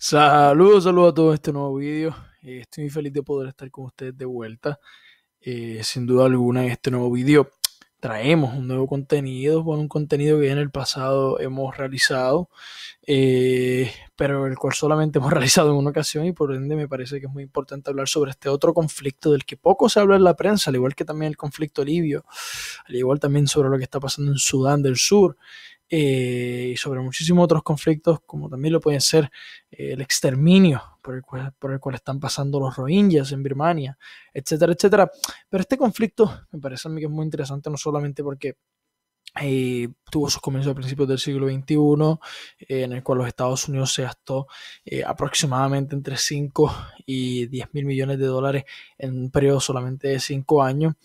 Saludos a todos en este nuevo vídeo. Estoy muy feliz de poder estar con ustedes de vuelta. Sin duda alguna, en este nuevo vídeo traemos un nuevo contenido, un contenido que ya en el pasado hemos realizado, pero el cual solamente hemos realizado en una ocasión, y por ende me parece que es muy importante hablar sobre este otro conflicto del que poco se habla en la prensa, al igual que también el conflicto libio, al igual también sobre lo que está pasando en Sudán del Sur. Y sobre muchísimos otros conflictos, como también lo pueden ser el exterminio por el cual están pasando los Rohingyas en Birmania, etcétera, etcétera. Pero este conflicto me parece a mí que es muy interesante, no solamente porque tuvo sus comienzos a principios del siglo XXI, en el cual los Estados Unidos se gastó aproximadamente entre 5 y 10 mil millones de dólares en un periodo solamente de 5 años.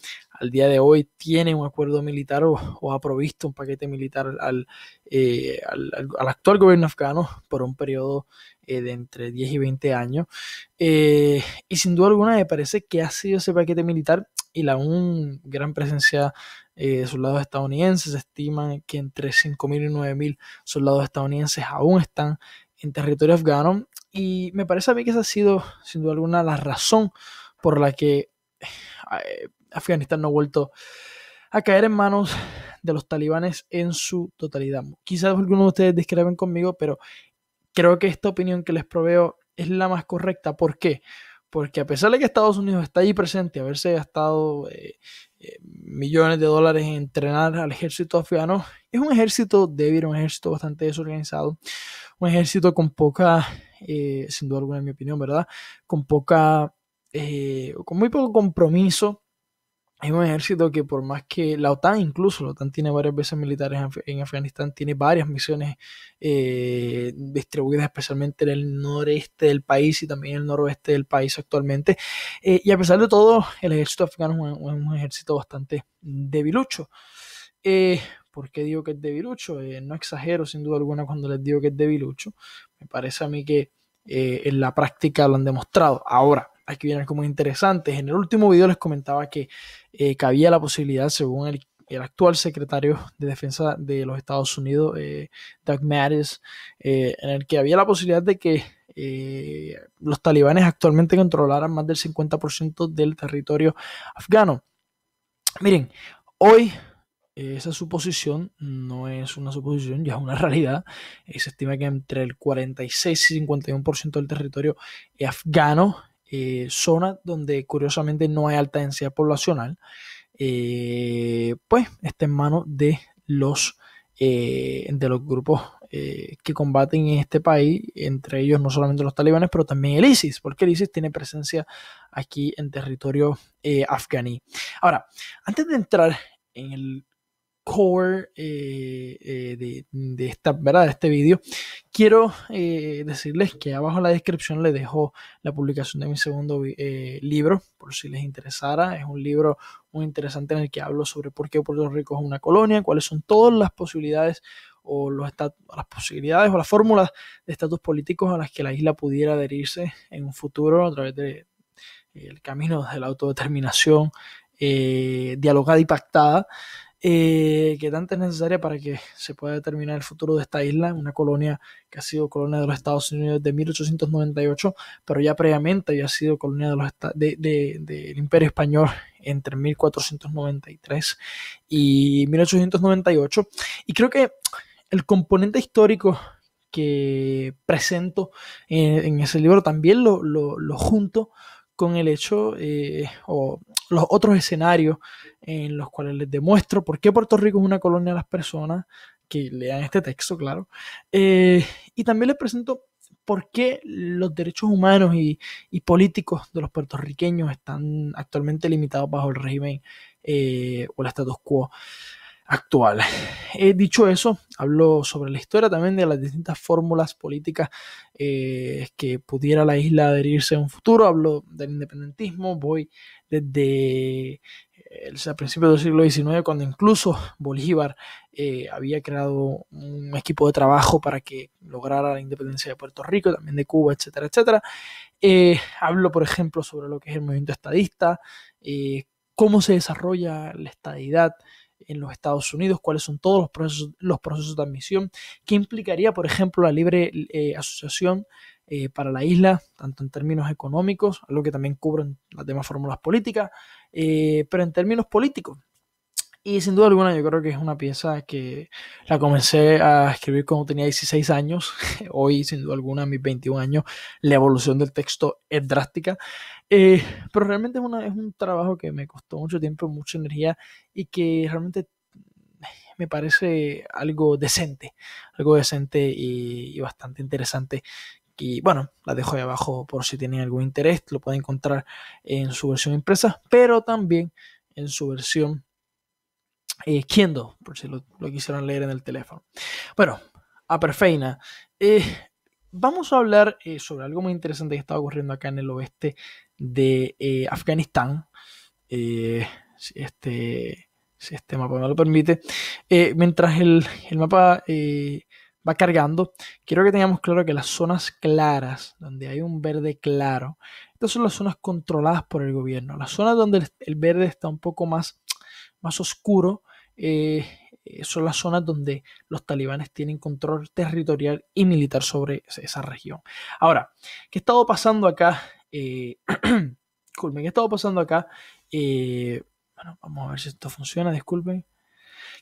Al día de hoy tiene un acuerdo militar o ha provisto un paquete militar al actual gobierno afgano por un periodo de entre 10 y 20 años. Y sin duda alguna me parece que ha sido ese paquete militar y la aún gran presencia de soldados estadounidenses. Se estiman que entre 5.000 y 9.000 soldados estadounidenses aún están en territorio afgano, y me parece a mí que esa ha sido sin duda alguna la razón por la que Afganistán no ha vuelto a caer en manos de los talibanes en su totalidad. Quizás algunos de ustedes discrepen conmigo, pero creo que esta opinión que les proveo es la más correcta. ¿Por qué? Porque a pesar de que Estados Unidos está ahí presente, haberse gastado millones de dólares en entrenar al ejército afgano, es un ejército débil, un ejército bastante desorganizado, un ejército con poca, sin duda alguna en mi opinión, ¿verdad? Con poca, con muy poco compromiso. Es un ejército que, por más que la OTAN, incluso la OTAN tiene varias veces militares en Afganistán, tiene varias misiones distribuidas especialmente en el noreste del país y también en el noroeste del país actualmente. Y a pesar de todo, el ejército afgano es un ejército bastante debilucho. Eh, ¿Por qué digo que es debilucho? No exagero sin duda alguna cuando les digo que es debilucho. Me parece a mí que en la práctica lo han demostrado. Ahora, aquí vienen como interesantes. En el último video les comentaba que cabía la posibilidad, según el actual secretario de Defensa de los Estados Unidos, Doug Mattis, en el que había la posibilidad de que los talibanes actualmente controlaran más del 50% del territorio afgano. Miren, hoy esa suposición no es una suposición, ya es una realidad. Se estima que entre el 46 y 51% del territorio afgano, zona donde curiosamente no hay alta densidad poblacional, pues está en manos de los grupos que combaten en este país, entre ellos no solamente los talibanes, pero también el ISIS, porque el ISIS tiene presencia aquí en territorio afganí. Ahora, antes de entrar en el core ¿verdad? De este vídeo, quiero decirles que abajo en la descripción les dejo la publicación de mi segundo libro, por si les interesara. Es un libro muy interesante en el que hablo sobre por qué Puerto Rico es una colonia, cuáles son todas las posibilidades o las posibilidades o las fórmulas de estatus políticos a las que la isla pudiera adherirse en un futuro a través de el camino de la autodeterminación dialogada y pactada, que tanto es necesaria para que se pueda determinar el futuro de esta isla, una colonia que ha sido colonia de los Estados Unidos desde 1898, pero ya previamente había sido colonia del Imperio Español entre 1493 y 1898. Y creo que el componente histórico que presento en ese libro también lo junto con el hecho o los otros escenarios en los cuales les demuestro por qué Puerto Rico es una colonia de las personas que lean este texto, claro. Y también les presento por qué los derechos humanos y políticos de los puertorriqueños están actualmente limitados bajo el régimen o el status quo actual. Dicho eso, hablo sobre la historia también de las distintas fórmulas políticas que pudiera la isla adherirse en un futuro. Hablo del independentismo, voy desde a principios del siglo XIX, cuando incluso Bolívar había creado un equipo de trabajo para que lograra la independencia de Puerto Rico, también de Cuba, etcétera, etcétera. Hablo, por ejemplo, sobre lo que es el movimiento estadista, cómo se desarrolla la estadidad en los Estados Unidos, cuáles son todos los procesos de admisión, qué implicaría, por ejemplo, la libre asociación para la isla, tanto en términos económicos, algo que también cubren las demás fórmulas políticas, pero en términos políticos. Y sin duda alguna yo creo que es una pieza que la comencé a escribir cuando tenía 16 años. Hoy, sin duda alguna, a mis 21 años, la evolución del texto es drástica. Pero realmente es un trabajo que me costó mucho tiempo, mucha energía y que realmente me parece algo decente y bastante interesante. Y bueno, la dejo ahí abajo por si tienen algún interés. Lo pueden encontrar en su versión impresa, pero también en su versión Kindle, por si lo quisieran leer en el teléfono. Bueno, a perfeina. Vamos a hablar sobre algo muy interesante que está ocurriendo acá en el oeste de Afganistán. Si este mapa me lo permite. Mientras el mapa va cargando, quiero que tengamos claro que las zonas claras, donde hay un verde claro, estas son las zonas controladas por el gobierno. Las zonas donde el verde está un poco más oscuro, son las zonas donde los talibanes tienen control territorial y militar sobre esa región. Ahora, ¿qué ha estado pasando acá? Disculpen, ¿qué ha estado pasando acá? Bueno, vamos a ver si esto funciona, disculpen.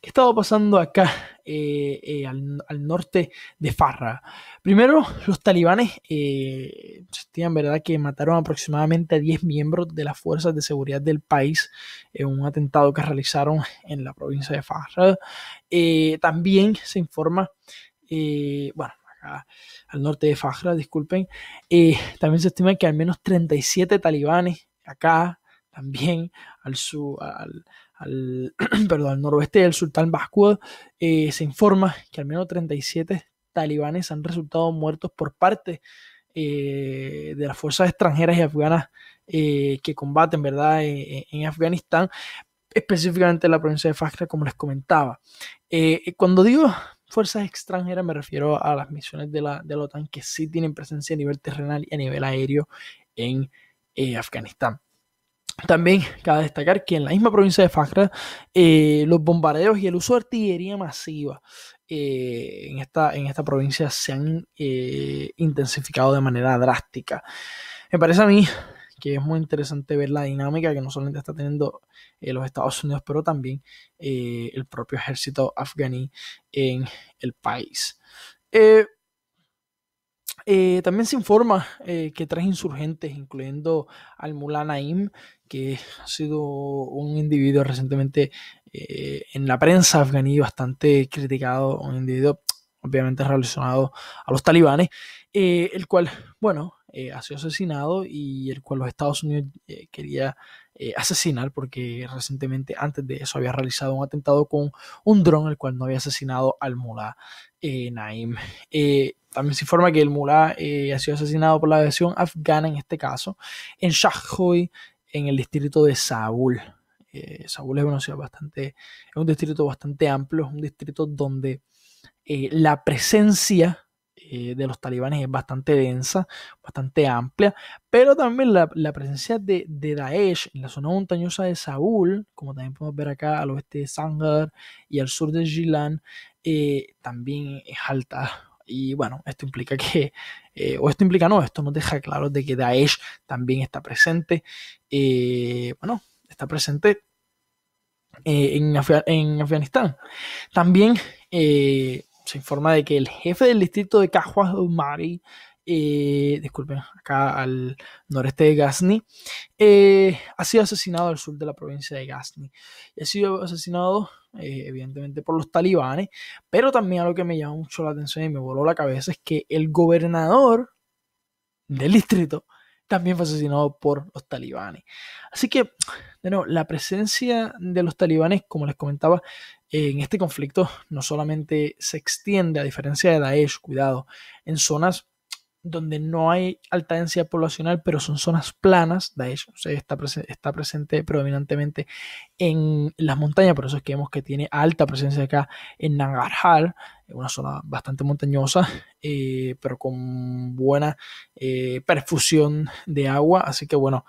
¿Qué estaba pasando acá al norte de Farra? Primero, los talibanes se estima, ¿verdad?, que mataron aproximadamente a 10 miembros de las fuerzas de seguridad del país en un atentado que realizaron en la provincia de Farra. También se informa, bueno, acá al norte de Farra, disculpen, también se estima que al menos 37 talibanes acá, también perdón, al noroeste del Sultán Baquad, se informa que al menos 37 talibanes han resultado muertos por parte de las fuerzas extranjeras y afganas que combaten, ¿verdad?, en Afganistán, específicamente en la provincia de Fajra, como les comentaba. Cuando digo fuerzas extranjeras me refiero a las misiones de la OTAN que sí tienen presencia a nivel terrenal y a nivel aéreo en Afganistán. También cabe destacar que en la misma provincia de Fajra, los bombardeos y el uso de artillería masiva en esta provincia se han intensificado de manera drástica. Me parece a mí que es muy interesante ver la dinámica que no solamente está teniendo los Estados Unidos, pero también el propio ejército afganí en el país. También se informa que 3 insurgentes, incluyendo al Mullah Naim, que ha sido un individuo recientemente en la prensa afganí bastante criticado, un individuo obviamente relacionado a los talibanes, el cual, bueno, ha sido asesinado y el cual los Estados Unidos quería asesinar porque recientemente antes de eso había realizado un atentado con un dron, el cual no había asesinado al Mullah Naim. También se informa que el Mullah ha sido asesinado por la aviación afgana, en este caso, en Shahjoy, en el distrito de Sabul. Sabul es una ciudad es un distrito bastante amplio, es un distrito donde la presencia de los talibanes es bastante densa, bastante amplia, pero también la presencia de Daesh en la zona montañosa de Sabul, como también podemos ver acá al oeste de Sangha y al sur de Gilan, también es alta. Y bueno, esto implica que, esto nos deja claro de que Daesh también está presente, está presente en Afganistán. También se informa de que el jefe del distrito de Kahwa Umari, disculpen, acá al noreste de Ghazni, ha sido asesinado al sur de la provincia de Ghazni. Y ha sido asesinado evidentemente por los talibanes, pero también algo que me llama mucho la atención y me voló la cabeza es que el gobernador del distrito también fue asesinado por los talibanes. Así que, de nuevo, la presencia de los talibanes, como les comentaba, en este conflicto no solamente se extiende, a diferencia de Daesh, cuidado, en zonas donde no hay alta densidad poblacional, pero son zonas planas. Daesh, o sea, está presente predominantemente en las montañas, por eso es que vemos que tiene alta presencia acá en Nangarhar, una zona bastante montañosa, pero con buena perfusión de agua, así que bueno,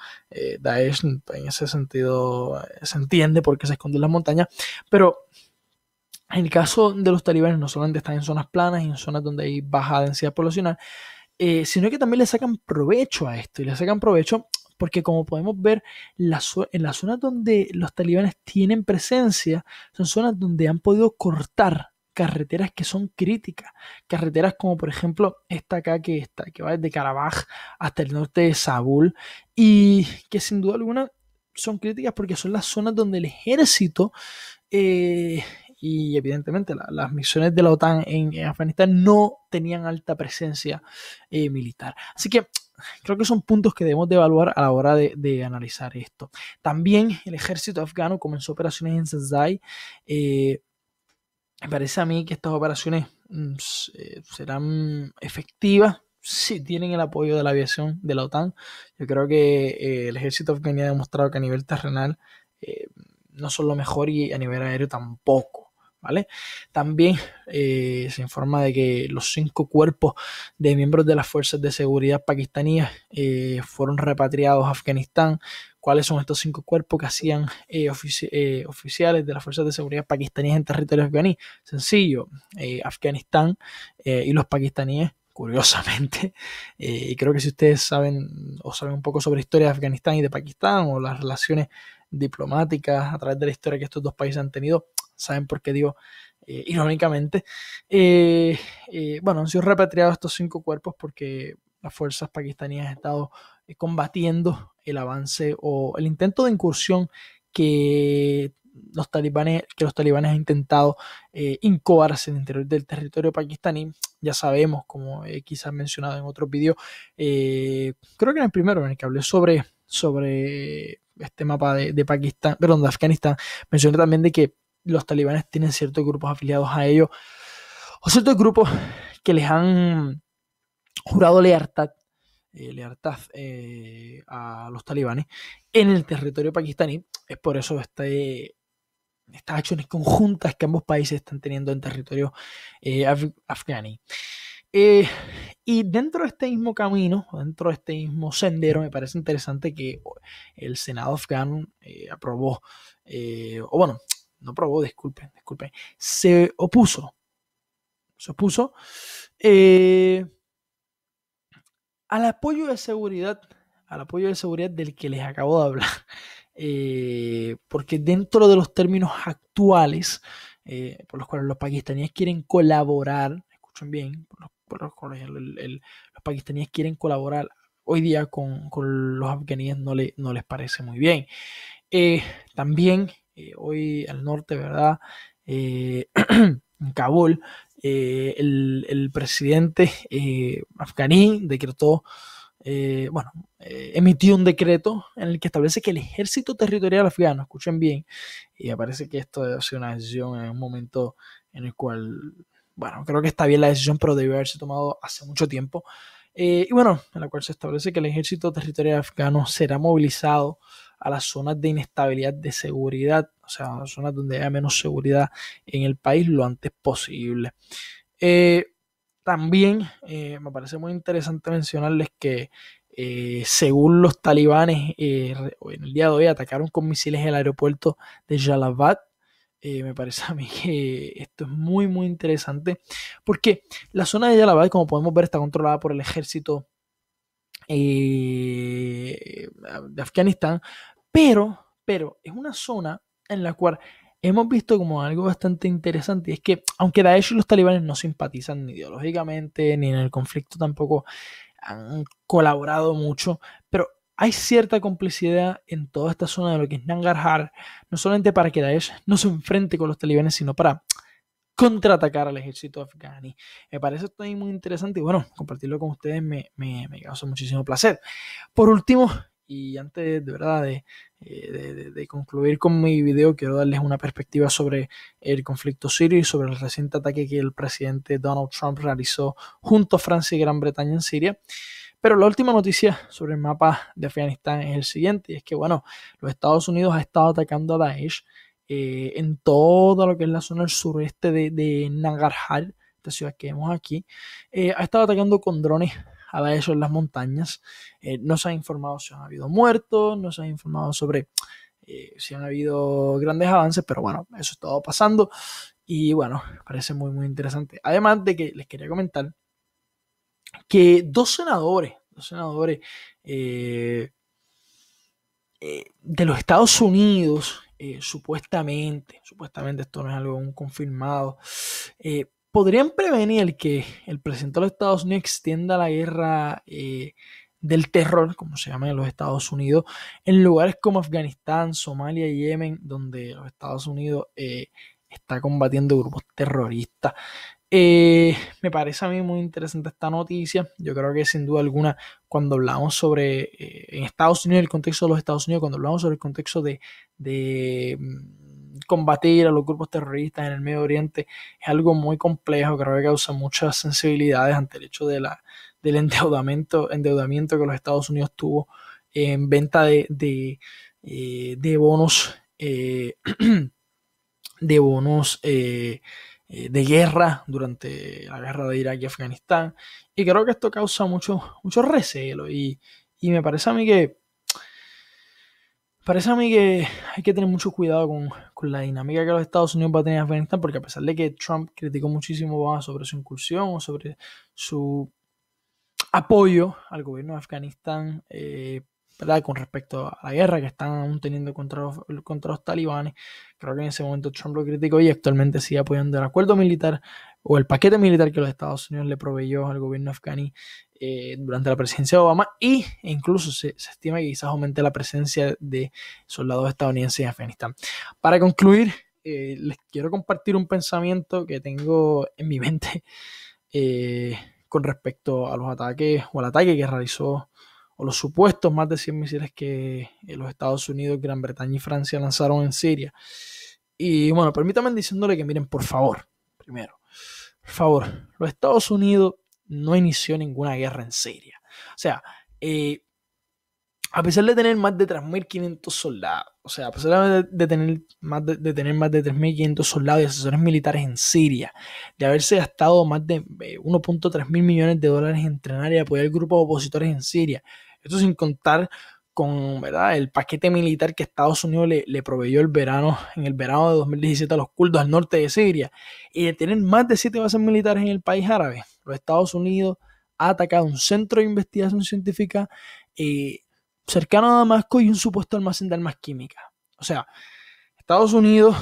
Daesh en ese sentido se entiende por qué se esconde en las montañas, pero en el caso de los talibanes no solamente están en zonas planas y en zonas donde hay baja densidad poblacional, sino que también le sacan provecho a esto, y le sacan provecho porque, como podemos ver, en las zonas donde los talibanes tienen presencia, son zonas donde han podido cortar carreteras que son críticas, carreteras como por ejemplo esta acá que va desde Karabaj hasta el norte de Zabul, y que sin duda alguna son críticas porque son las zonas donde el ejército eh, y evidentemente las misiones de la OTAN en Afganistán no tenían alta presencia militar. Así que creo que son puntos que debemos de evaluar a la hora de analizar esto. También el ejército afgano comenzó operaciones en Sazai. Me parece a mí que estas operaciones serán efectivas si tienen el apoyo de la aviación de la OTAN. Yo creo que el ejército afgano ha demostrado que a nivel terrenal no son lo mejor, y a nivel aéreo tampoco, ¿vale? También se informa de que los 5 cuerpos de miembros de las fuerzas de seguridad pakistaníes fueron repatriados a Afganistán. ¿Cuáles son estos 5 cuerpos que hacían oficiales de las fuerzas de seguridad pakistaníes en territorio afganí? Sencillo, Afganistán y los pakistaníes, curiosamente, y creo que si ustedes saben o saben un poco sobre historia de Afganistán y de Pakistán, o las relaciones diplomáticas a través de la historia que estos dos países han tenido, saben por qué digo irónicamente. Bueno, han sido repatriados estos 5 cuerpos porque las fuerzas pakistaníes han estado combatiendo el avance o el intento de incursión que los talibanes han intentado incoarse en el interior del territorio pakistaní. Ya sabemos, como quizás mencionado en otros vídeos, creo que en el primero en el que hablé sobre este mapa de Pakistán, perdón, de Afganistán, mencioné también de que los talibanes tienen ciertos grupos afiliados a ellos, o ciertos grupos que les han jurado lealtad a los talibanes en el territorio pakistaní. Es por eso estas acciones conjuntas que ambos países están teniendo en territorio afganí. Y dentro de este mismo camino, dentro de este mismo sendero, me parece interesante que el Senado afgano aprobó, o bueno, no aprobó, disculpen, se opuso al apoyo de seguridad, del que les acabo de hablar. Porque dentro de los términos actuales por los cuales los pakistaníes quieren colaborar, escuchen bien, por los cuales los pakistaníes quieren colaborar hoy día con los afganíes, no les parece muy bien. También hoy al norte, ¿verdad? En Kabul, el presidente afganí decretó, emitió un decreto en el que establece que el ejército territorial afgano, escuchen bien, y me parece que esto debe ser una decisión en un momento en el cual, bueno, creo que está bien la decisión, pero debió haberse tomado hace mucho tiempo, y bueno, en la cual se establece que el ejército territorial afgano será movilizado a las zonas de inestabilidad de seguridad, o sea, zonas donde haya menos seguridad en el país lo antes posible. También me parece muy interesante mencionarles que según los talibanes en el día de hoy atacaron con misiles el aeropuerto de Jalalabad. Me parece a mí que esto es muy muy interesante porque la zona de Jalalabad, como podemos ver, está controlada por el ejército de Afganistán, pero es una zona en la cual hemos visto como algo bastante interesante, y es que aunque Daesh y los talibanes no simpatizan ni ideológicamente ni en el conflicto tampoco han colaborado mucho, pero hay cierta complicidad en toda esta zona de lo que es Nangarhar, no solamente para que Daesh no se enfrente con los talibanes, sino para contraatacar al ejército afganí. Me parece esto muy interesante y bueno, compartirlo con ustedes me causa muchísimo placer. Por último, y antes de verdad de concluir con mi video, quiero darles una perspectiva sobre el conflicto sirio y sobre el reciente ataque que el presidente Donald Trump realizó junto a Francia y Gran Bretaña en Siria. Pero la última noticia sobre el mapa de Afganistán es el siguiente, y es que bueno, los Estados Unidos ha estado atacando a Daesh en todo lo que es la zona del sureste de Nangarhar, esta ciudad que vemos aquí. Ha estado atacando con drones a Daesh en las montañas. No se ha informado si han habido muertos, no se ha informado sobre si han habido grandes avances, pero bueno, eso está todo pasando y bueno, parece muy muy interesante. Además de que les quería comentar que dos senadores eh, de los Estados Unidos, supuestamente, esto no es algo aún confirmado, podrían prevenir que el presidente de los Estados Unidos extienda la guerra del terror, como se llama en los Estados Unidos, en lugares como Afganistán, Somalia y Yemen, donde los Estados Unidos está combatiendo grupos terroristas. Me parece a mí muy interesante esta noticia. Yo creo que sin duda alguna, cuando hablamos sobre en Estados Unidos, el contexto de los Estados Unidos, cuando hablamos sobre el contexto de combatir a los grupos terroristas en el Medio Oriente, es algo muy complejo. Creo que causa muchas sensibilidades ante el hecho del endeudamiento que los Estados Unidos tuvo en venta de bonos de bonos de guerra durante la guerra de Irak y Afganistán. Y creo que esto causa mucho recelo. Y me parece a mí que hay que tener mucho cuidado con la dinámica que los Estados Unidos va a tener en Afganistán, porque a pesar de que Trump criticó muchísimo sobre su incursión o sobre su apoyo al gobierno de Afganistán, ¿verdad? Con respecto a la guerra que están aún teniendo contra los talibanes, creo que en ese momento Trump lo criticó y actualmente sigue apoyando el acuerdo militar o el paquete militar que los Estados Unidos le proveyó al gobierno afganí durante la presidencia de Obama, e incluso se estima que quizás aumente la presencia de soldados estadounidenses en Afganistán. Para concluir, les quiero compartir un pensamiento que tengo en mi mente con respecto a los ataques o al ataque que realizó o los supuestos más de 100 misiles que los Estados Unidos, Gran Bretaña y Francia lanzaron en Siria. Y bueno, permítanme diciéndole que miren, por favor, primero, por favor, los Estados Unidos no inició ninguna guerra en Siria. O sea, a pesar de tener más de 3.500 soldados, o sea, a pesar de tener más de 3.500 soldados y asesores militares en Siria, de haberse gastado más de 1.3 mil millones de dólares en entrenar y apoyar grupos opositores en Siria, esto sin contar con, ¿verdad?, el paquete militar que Estados Unidos le proveyó en el verano de 2017 a los kurdos al norte de Siria, y de tener más de 7 bases militares en el país árabe. Los Estados Unidos ha atacado un centro de investigación científica cercano a Damasco y un supuesto almacén de armas químicas. O sea, Estados Unidos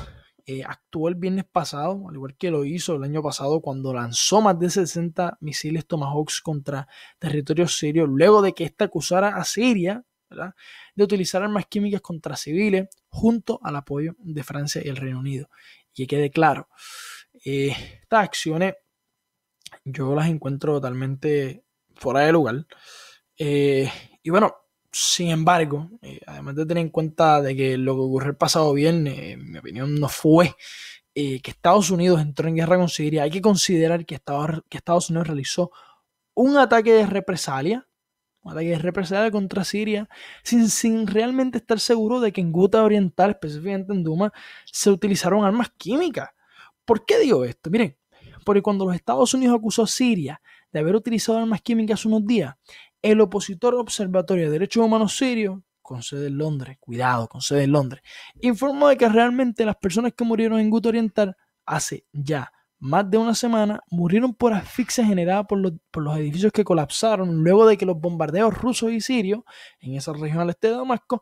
actuó el viernes pasado, al igual que lo hizo el año pasado, cuando lanzó más de 60 misiles Tomahawks contra territorio sirio, luego de que ésta acusara a Siria, ¿verdad?, de utilizar armas químicas contra civiles, junto al apoyo de Francia y el Reino Unido. Y que quede claro, estas acciones yo las encuentro totalmente fuera de lugar. Y bueno, sin embargo, además de tener en cuenta de que lo que ocurrió el pasado viernes, en mi opinión, no fue que Estados Unidos entró en guerra con Siria, hay que considerar que Estados Unidos realizó un ataque de represalia contra Siria sin realmente estar seguro de que en Ghouta Oriental, específicamente en Duma, se utilizaron armas químicas. ¿Por qué digo esto? Miren, porque cuando los Estados Unidos acusó a Siria de haber utilizado armas químicas unos días, el opositor Observatorio de Derechos Humanos Sirio, con sede en Londres, informó de que realmente las personas que murieron en Ghouta Oriental hace ya más de una semana murieron por asfixia generada por los edificios que colapsaron luego de que los bombardeos rusos y sirios en esa región al este de Damasco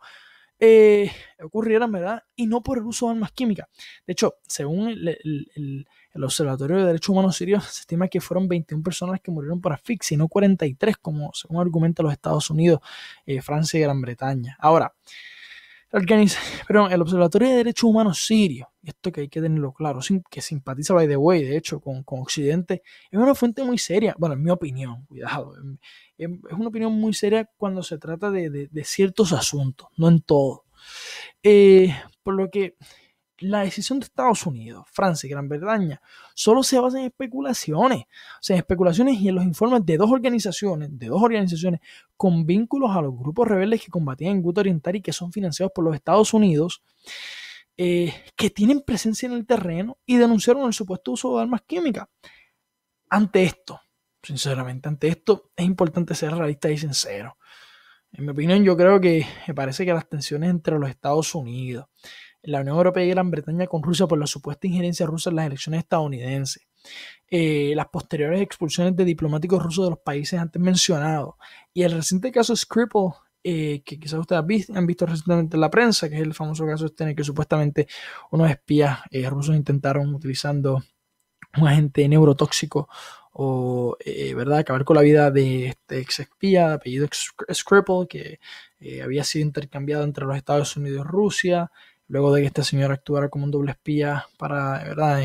ocurrieran, ¿verdad? Y no por el uso de armas químicas. De hecho, según el Observatorio de Derechos Humanos Sirio, se estima que fueron 21 personas que murieron por asfixia y no 43, como según argumentan los Estados Unidos, Francia y Gran Bretaña. Ahora, el Observatorio de Derechos Humanos Sirio, esto que hay que tenerlo claro, que simpatiza, by the way, de hecho, con Occidente, es una fuente muy seria, bueno, en mi opinión, cuidado, es una opinión muy seria cuando se trata de ciertos asuntos, no en todo. Por lo que la decisión de Estados Unidos, Francia y Gran Bretaña solo se basa en especulaciones, y en los informes de dos organizaciones con vínculos a los grupos rebeldes que combatían en Ghouta Oriental y que son financiados por los Estados Unidos, que tienen presencia en el terreno y denunciaron el supuesto uso de armas químicas. Ante esto, sinceramente, es importante ser realista y sincero. En mi opinión, yo creo que me parece que las tensiones entre los Estados Unidos, la Unión Europea y Gran Bretaña con Rusia por la supuesta injerencia rusa en las elecciones estadounidenses, las posteriores expulsiones de diplomáticos rusos de los países antes mencionados y el reciente caso Skripal, que quizás ustedes han visto recientemente en la prensa, que es el famoso caso en el que supuestamente unos espías rusos intentaron, utilizando un agente neurotóxico o ¿verdad? Acabar con la vida de este ex espía de apellido Skripal, que había sido intercambiado entre los Estados Unidos y Rusia, luego de que este señor actuara como un doble espía para, ¿verdad?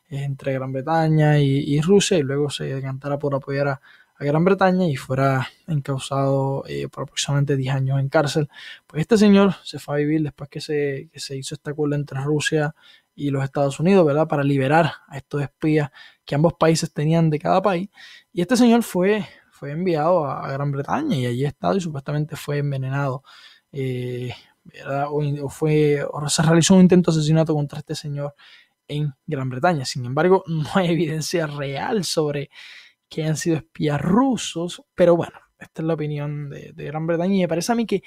Entre Gran Bretaña y Rusia, y luego se decantara por apoyar a Gran Bretaña y fuera encausado por aproximadamente 10 años en cárcel. Pues este señor se fue a vivir después que se hizo este acuerdo entre Rusia y los Estados Unidos, ¿verdad? Para liberar a estos espías que ambos países tenían de cada país. Y este señor fue enviado a Gran Bretaña y allí ha estado y supuestamente fue envenenado. ¿Verdad? O se realizó un intento de asesinato contra este señor en Gran Bretaña. Sin embargo, no hay evidencia real sobre que hayan sido espías rusos, pero bueno, esta es la opinión de Gran Bretaña y me parece a mí que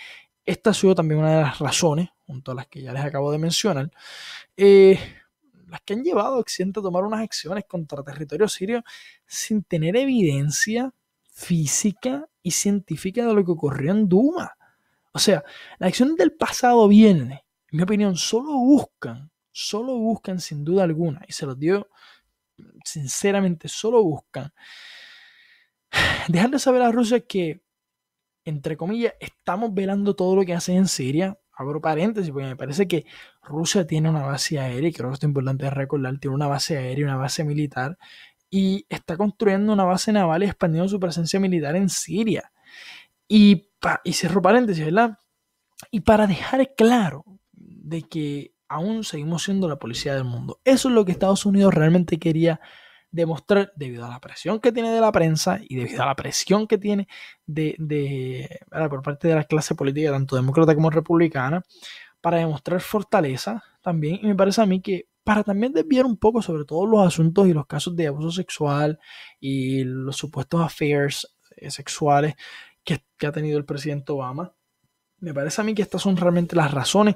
esta ha sido también una de las razones, junto a las que ya les acabo de mencionar, las que han llevado a Occidente a tomar unas acciones contra territorio sirio sin tener evidencia física y científica de lo que ocurrió en Duma. O sea, las acciones del pasado vienen, en mi opinión, solo buscan sin duda alguna, y se los digo sinceramente, solo buscan dejarle saber a Rusia que, entre comillas, estamos velando todo lo que hacen en Siria. Abro paréntesis, porque me parece que Rusia tiene una base aérea, y creo que esto es importante recordar, tiene una base aérea y una base militar, y está construyendo una base naval y expandiendo su presencia militar en Siria. Y cierro paréntesis, ¿verdad? Y para dejar claro de que aún seguimos siendo la policía del mundo. Eso es lo que Estados Unidos realmente quería demostrar debido a la presión que tiene de la prensa y debido a la presión que tiene por parte de la clase política, tanto demócrata como republicana, para demostrar fortaleza también. Y me parece a mí que para también desviar un poco sobre todos los asuntos y los casos de abuso sexual y los supuestos affairs sexuales que ha tenido el presidente Obama. Me parece a mí que estas son realmente las razones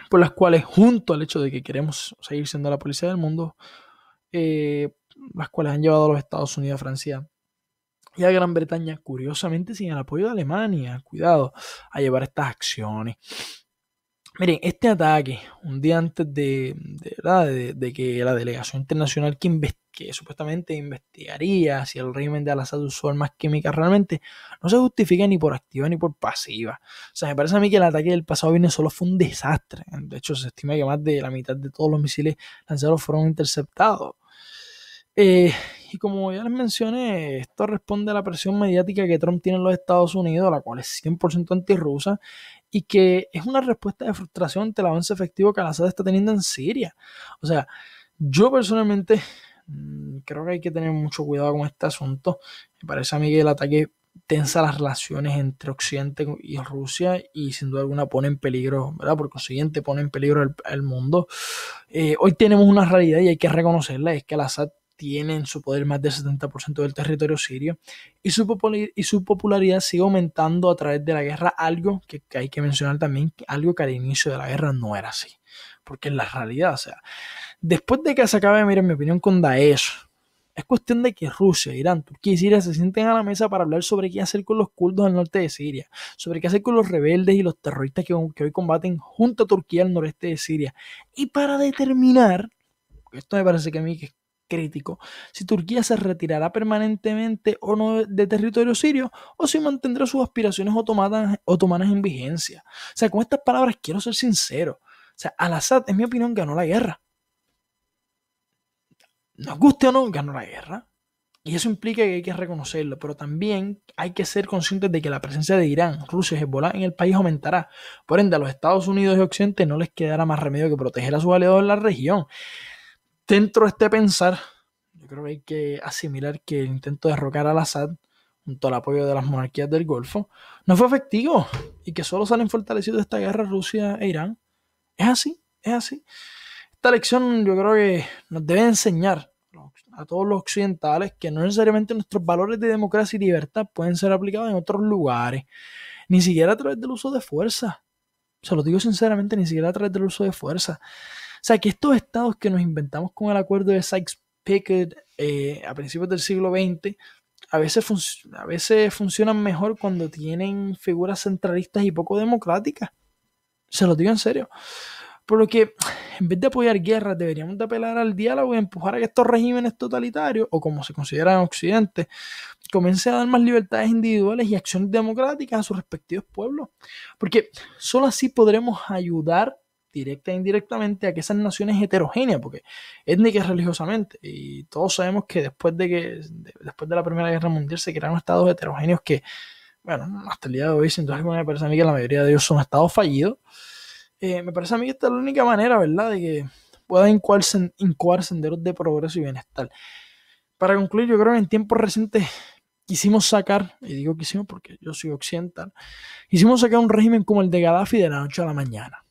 por las cuales, junto al hecho de que queremos seguir siendo la policía del mundo, las cuales han llevado a los Estados Unidos, a Francia y a Gran Bretaña, curiosamente sin el apoyo de Alemania, cuidado, a llevar estas acciones. Miren, este ataque, un día antes de que la delegación internacional que supuestamente investigaría si el régimen de Al-Assad usó armas químicas realmente, no se justifica ni por activa ni por pasiva. O sea, me parece a mí que el ataque del pasado viernes solo fue un desastre. De hecho, se estima que más de la mitad de todos los misiles lanzados fueron interceptados. Y como ya les mencioné, esto responde a la presión mediática que Trump tiene en los Estados Unidos, la cual es 100% antirrusa, y que es una respuesta de frustración ante el avance efectivo que Al-Assad está teniendo en Siria. O sea, yo personalmente creo que hay que tener mucho cuidado con este asunto. Me parece a mí que el ataque tensa las relaciones entre Occidente y Rusia y sin duda alguna pone en peligro, ¿verdad? Por consiguiente pone en peligro el mundo. Hoy tenemos una realidad y hay que reconocerla, es que Al-Assad tiene en su poder más del 70% del territorio sirio y su popularidad sigue aumentando a través de la guerra, algo que hay que mencionar también, algo que al inicio de la guerra no era así, porque en la realidad, o sea, después de que se acabe, miren, mi opinión con Daesh, es cuestión de que Rusia, Irán, Turquía y Siria se sienten a la mesa para hablar sobre qué hacer con los kurdos al norte de Siria, sobre qué hacer con los rebeldes y los terroristas que hoy combaten junto a Turquía al noreste de Siria, y para determinar, esto me parece que a mí que es crítico, si Turquía se retirará permanentemente o no de territorio sirio o si mantendrá sus aspiraciones otomanas en vigencia. O sea, con estas palabras quiero ser sincero. O sea, Al-Assad, en mi opinión, ganó la guerra. Nos guste o no, ganó la guerra. Y eso implica que hay que reconocerlo, pero también hay que ser conscientes de que la presencia de Irán, Rusia y Hezbollah en el país aumentará. Por ende, a los Estados Unidos y Occidente no les quedará más remedio que proteger a sus aliados en la región. Dentro de este pensar, yo creo que hay que asimilar que el intento de derrocar al Assad, junto al apoyo de las monarquías del Golfo, no fue efectivo y que solo salen fortalecidos de esta guerra Rusia e Irán. Es así, es así. Esta lección yo creo que nos debe enseñar a todos los occidentales que no necesariamente nuestros valores de democracia y libertad pueden ser aplicados en otros lugares, ni siquiera a través del uso de fuerza. Se lo digo sinceramente, ni siquiera a través del uso de fuerza. O sea, que estos estados que nos inventamos con el acuerdo de Sykes Pickett a principios del siglo XX, a veces funcionan mejor cuando tienen figuras centralistas y poco democráticas. Se lo digo en serio. Por lo que, en vez de apoyar guerras, deberíamos de apelar al diálogo y empujar a que estos regímenes totalitarios, o como se considera en Occidente, comiencen a dar más libertades individuales y acciones democráticas a sus respectivos pueblos. Porque solo así podremos ayudar directa e indirectamente a que esas naciones heterogéneas, porque étnica y religiosamente, y todos sabemos que después de la Primera Guerra Mundial se crearon estados heterogéneos que, bueno, hasta el día de hoy, sin duda alguna, me parece a mí que la mayoría de ellos son estados fallidos. Me parece a mí que esta es la única manera, ¿verdad?, de que puedan incoar senderos de progreso y bienestar. Para concluir, yo creo que en tiempos recientes quisimos sacar, y digo quisimos porque yo soy occidental, quisimos sacar un régimen como el de Gaddafi de la noche a la mañana.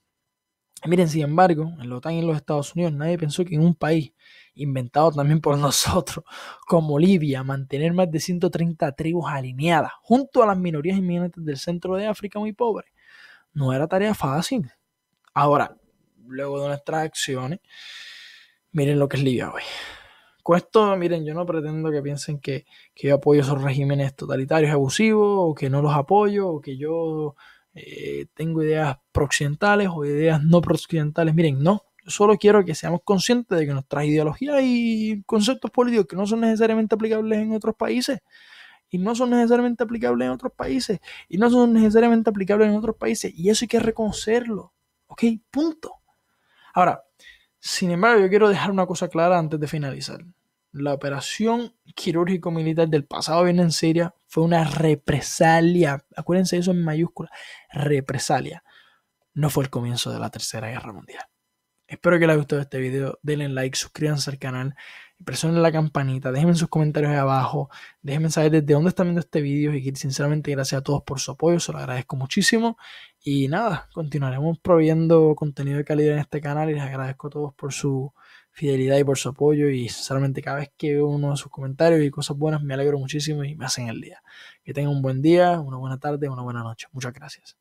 Miren, sin embargo, en la OTAN y en los Estados Unidos nadie pensó que en un país inventado también por nosotros, como Libia, mantener más de 130 tribus alineadas junto a las minorías inmigrantes del centro de África muy pobres no era tarea fácil. Ahora, luego de nuestras acciones, miren lo que es Libia hoy. Con esto, miren, yo no pretendo que piensen que yo apoyo esos regímenes totalitarios y abusivos, o que no los apoyo, o que yo tengo ideas prooccidentales o ideas no prooccidentales. Miren, no. Yo solo quiero que seamos conscientes de que nuestras ideologías y conceptos políticos que no son necesariamente aplicables en otros países, y no son necesariamente aplicables en otros países, y no son necesariamente aplicables en otros países, y eso hay que reconocerlo. ¿Ok? Punto. Ahora, sin embargo, yo quiero dejar una cosa clara antes de finalizar. La operación quirúrgico-militar del pasado viernes en Siria fue una represalia. Acuérdense eso en mayúscula. Represalia. No fue el comienzo de la Tercera Guerra Mundial. Espero que les haya gustado este video. Denle like, suscríbanse al canal, presionen la campanita, déjenme sus comentarios ahí abajo, déjenme saber desde dónde están viendo este video y sinceramente gracias a todos por su apoyo, se lo agradezco muchísimo. Y nada, continuaremos proveyendo contenido de calidad en este canal y les agradezco a todos por su fidelidad y por su apoyo, y sinceramente cada vez que veo uno de sus comentarios y cosas buenas me alegro muchísimo y me hacen el día. Que tengan un buen día, una buena tarde, una buena noche. Muchas gracias.